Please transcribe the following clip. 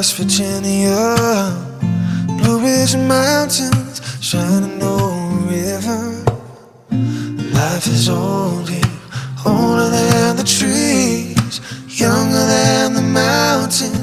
West Virginia, Blue Ridge Mountains, Shenandoah River. Life is old here, older than the trees, younger than the mountains.